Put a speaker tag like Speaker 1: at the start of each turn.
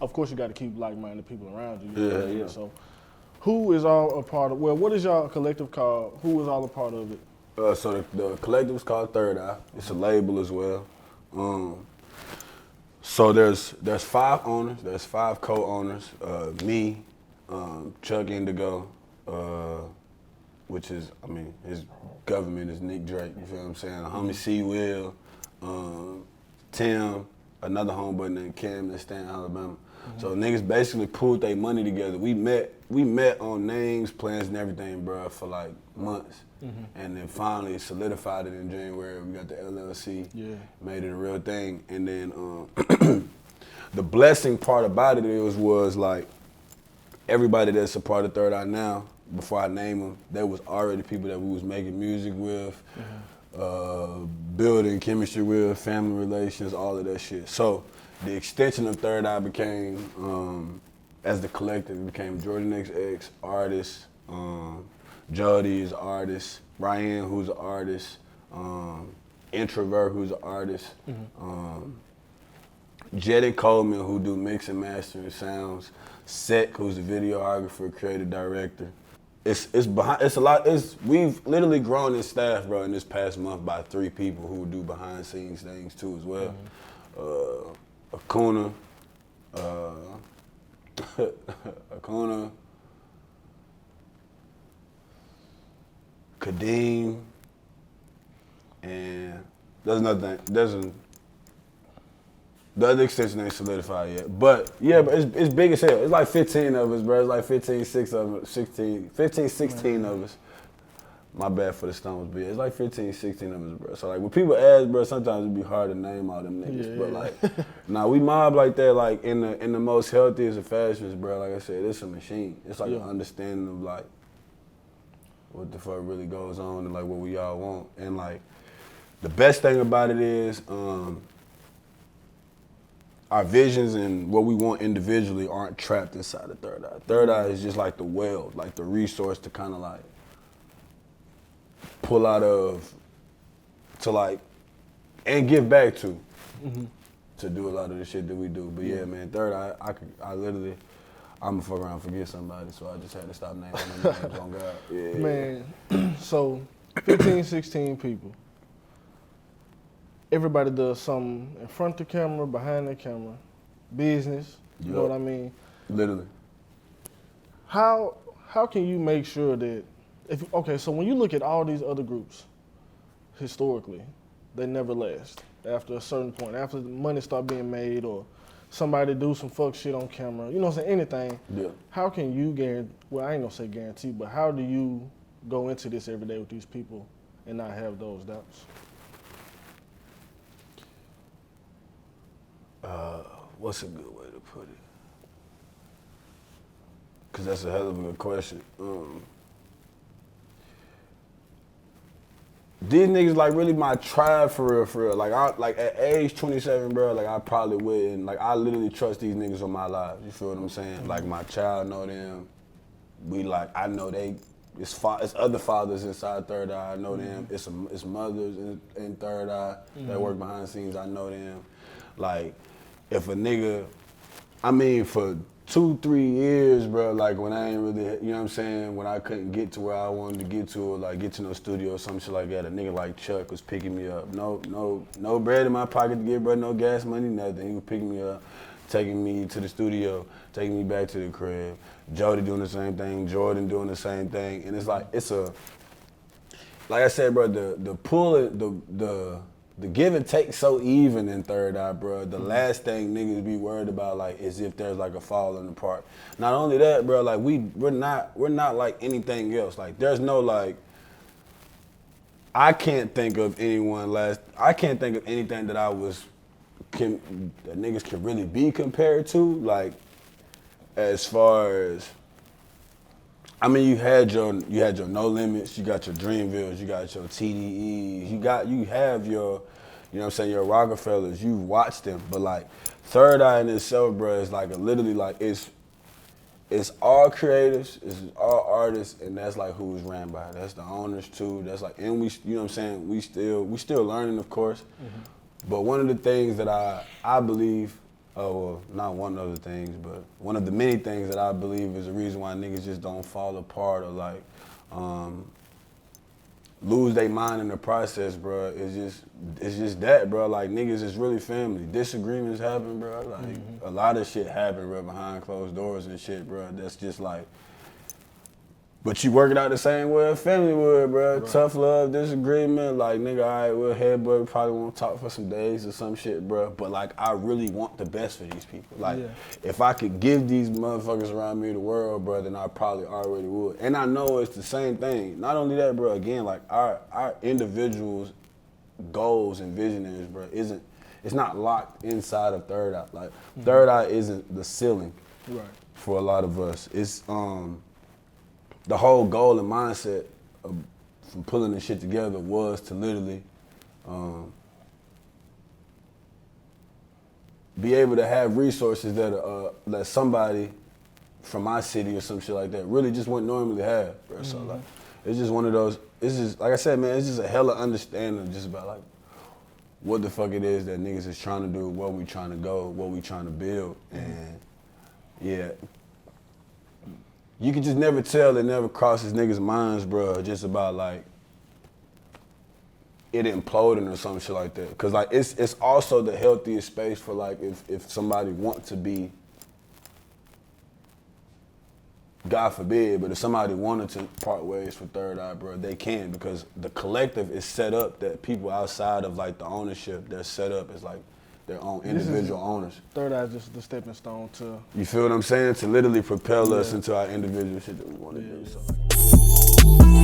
Speaker 1: of course you got to keep like-minded people around you.
Speaker 2: Yeah.
Speaker 1: So who is all a part of, well, what is y'all collective called? Who is all a part of it?
Speaker 2: So the collective is called Third Eye. It's a label as well. So there's 5 owners. There's 5 co-owners. Me, Chuck Indigo, which is, I mean, his government is Nick Drake. You feel what I'm saying? Homie C. Will, Tim, another homeboy named Cam that's staying in Alabama. So niggas basically pulled their money together. We met on names, plans, and everything, bro, for like months. And then finally solidified it in January. We got the LLC, made it a real thing. And then the blessing part about it was like everybody that's a part of Third Eye now, before I name them, there was already people that we was making music with, building chemistry with, family relations, all of that shit. So the extension of Third Eye became, as the collective, it became Jordan XX, artist, Jody is an artist, Ryan, who's an artist, Introvert, who's an artist, Jetty Coleman, who do mix and mastering sounds, Sek, who's a videographer, creative director. We've literally grown in staff, bro, in this past month by 3 people who do behind scenes things too as well. Acuna, Kadeem, and there's another thing. The other extension ain't solidified yet. But yeah, but it's big as hell. It's like 15 of us, bro. It's like 15, 16 of us. My bad for the stones, but it's like 15, 16 of us, bro. So like when people ask, bro, sometimes it'd be hard to name all them niggas. But like, we mob like that, like in the most healthiest of fashions, bro. Like I said, it's a machine. It's like an understanding of like what the fuck really goes on and like what we all want. And like the best thing about it is our visions and what we want individually aren't trapped inside the Third Eye. Third Eye is just like the well, like the resource to kind of like pull out of, to like, and give back to do a lot of the shit that we do. But yeah, man, Third Eye, I'm gonna fuck around and forget somebody, so I just had to stop naming them names on God. Yeah.
Speaker 1: Man, so 15, 16 people. Everybody does something in front of the camera, behind the camera, business, you know what I mean?
Speaker 2: Literally.
Speaker 1: How can you make sure that, so when you look at all these other groups, historically, they never last after a certain point, after the money start being made or somebody do some fuck shit on camera, you know what I'm saying, anything. Yeah. How can you guarantee, well, I ain't gonna say guarantee, but how do you go into this every day with these people and not have those doubts?
Speaker 2: What's a good way to put it? Cause that's a hell of a good question. These niggas like really my tribe for real. Like at age 27, bro, like I probably wouldn't, like I literally trust these niggas with my lives. You feel what I'm saying? Like my child know them. I know it's other fathers inside Third Eye. I know them. It's mothers in Third Eye that work behind the scenes. I know them. Like, if a nigga, I mean, for 2-3 years, bro, like when I ain't really, you know what I'm saying, when I couldn't get to where I wanted to get to, or like get to no studio or some shit like that, a nigga like Chuck was picking me up. No bread in my pocket to get, bro, no gas money, nothing. He was picking me up, taking me to the studio, taking me back to the crib. Jody doing the same thing, Jordan doing the same thing. And it's like, like I said, bro, the pull, the give and take so even in Third Eye, bro. The last thing niggas be worried about, like, is if there's like a falling apart. Not only that, bro, like we're not like anything else. Like there's no like, I can't think of anything that that niggas can really be compared to. Like, as far as, I mean, you had your No Limits, you got your Dreamvilles, you got your TDEs, you have your, you know what I'm saying, your Rockefellers, you've watched them, but like Third Eye in itself, bro, is like literally like it's all creatives, it's all artists, and that's like who's ran by. That's the owners too. That's like, and we, you know what I'm saying, we still learning, of course. But one of the things that I believe Oh, well, not one of the things, but one of the many things that I believe is the reason why niggas just don't fall apart or like lose their mind in the process, bro. It's just that, bro. Like niggas is really family. Disagreements happen, bro. Like a lot of shit happen, bro, behind closed doors and shit, bro. That's just like. But you work it out the same way a family would, bro.
Speaker 1: Right.
Speaker 2: Tough love, disagreement, like nigga, all right, we'll headbutt, probably won't talk for some days or some shit, bro. But like, I really want the best for these people. Like, if I could give these motherfuckers around me the world, bro, then I probably already would. And I know it's the same thing. Not only that, bro. Again, like our individuals' goals and visionaries, bro, it's not locked inside of Third Eye. Like Third Eye isn't the ceiling for a lot of us. It's the whole goal and mindset from pulling this shit together was to literally be able to have resources that somebody from my city or some shit like that really just wouldn't normally have, bro. So like, it's just one of those. It's just like I said, man. It's just a hella understanding just about like what the fuck it is that niggas is trying to do, where we trying to go, what we trying to build, and yeah. You can just never tell, it never crosses niggas' minds, bro, just about like it imploding or some shit like that. Cause like it's also the healthiest space for like if somebody wants to be, God forbid, but if somebody wanted to part ways for Third Eye, bro, they can, because the collective is set up that people outside of like the ownership, they're set up as like their own individual owners.
Speaker 1: Third Eye is just the stepping stone to.
Speaker 2: You feel what I'm saying? To literally propel us into our individual shit that we want to do. So.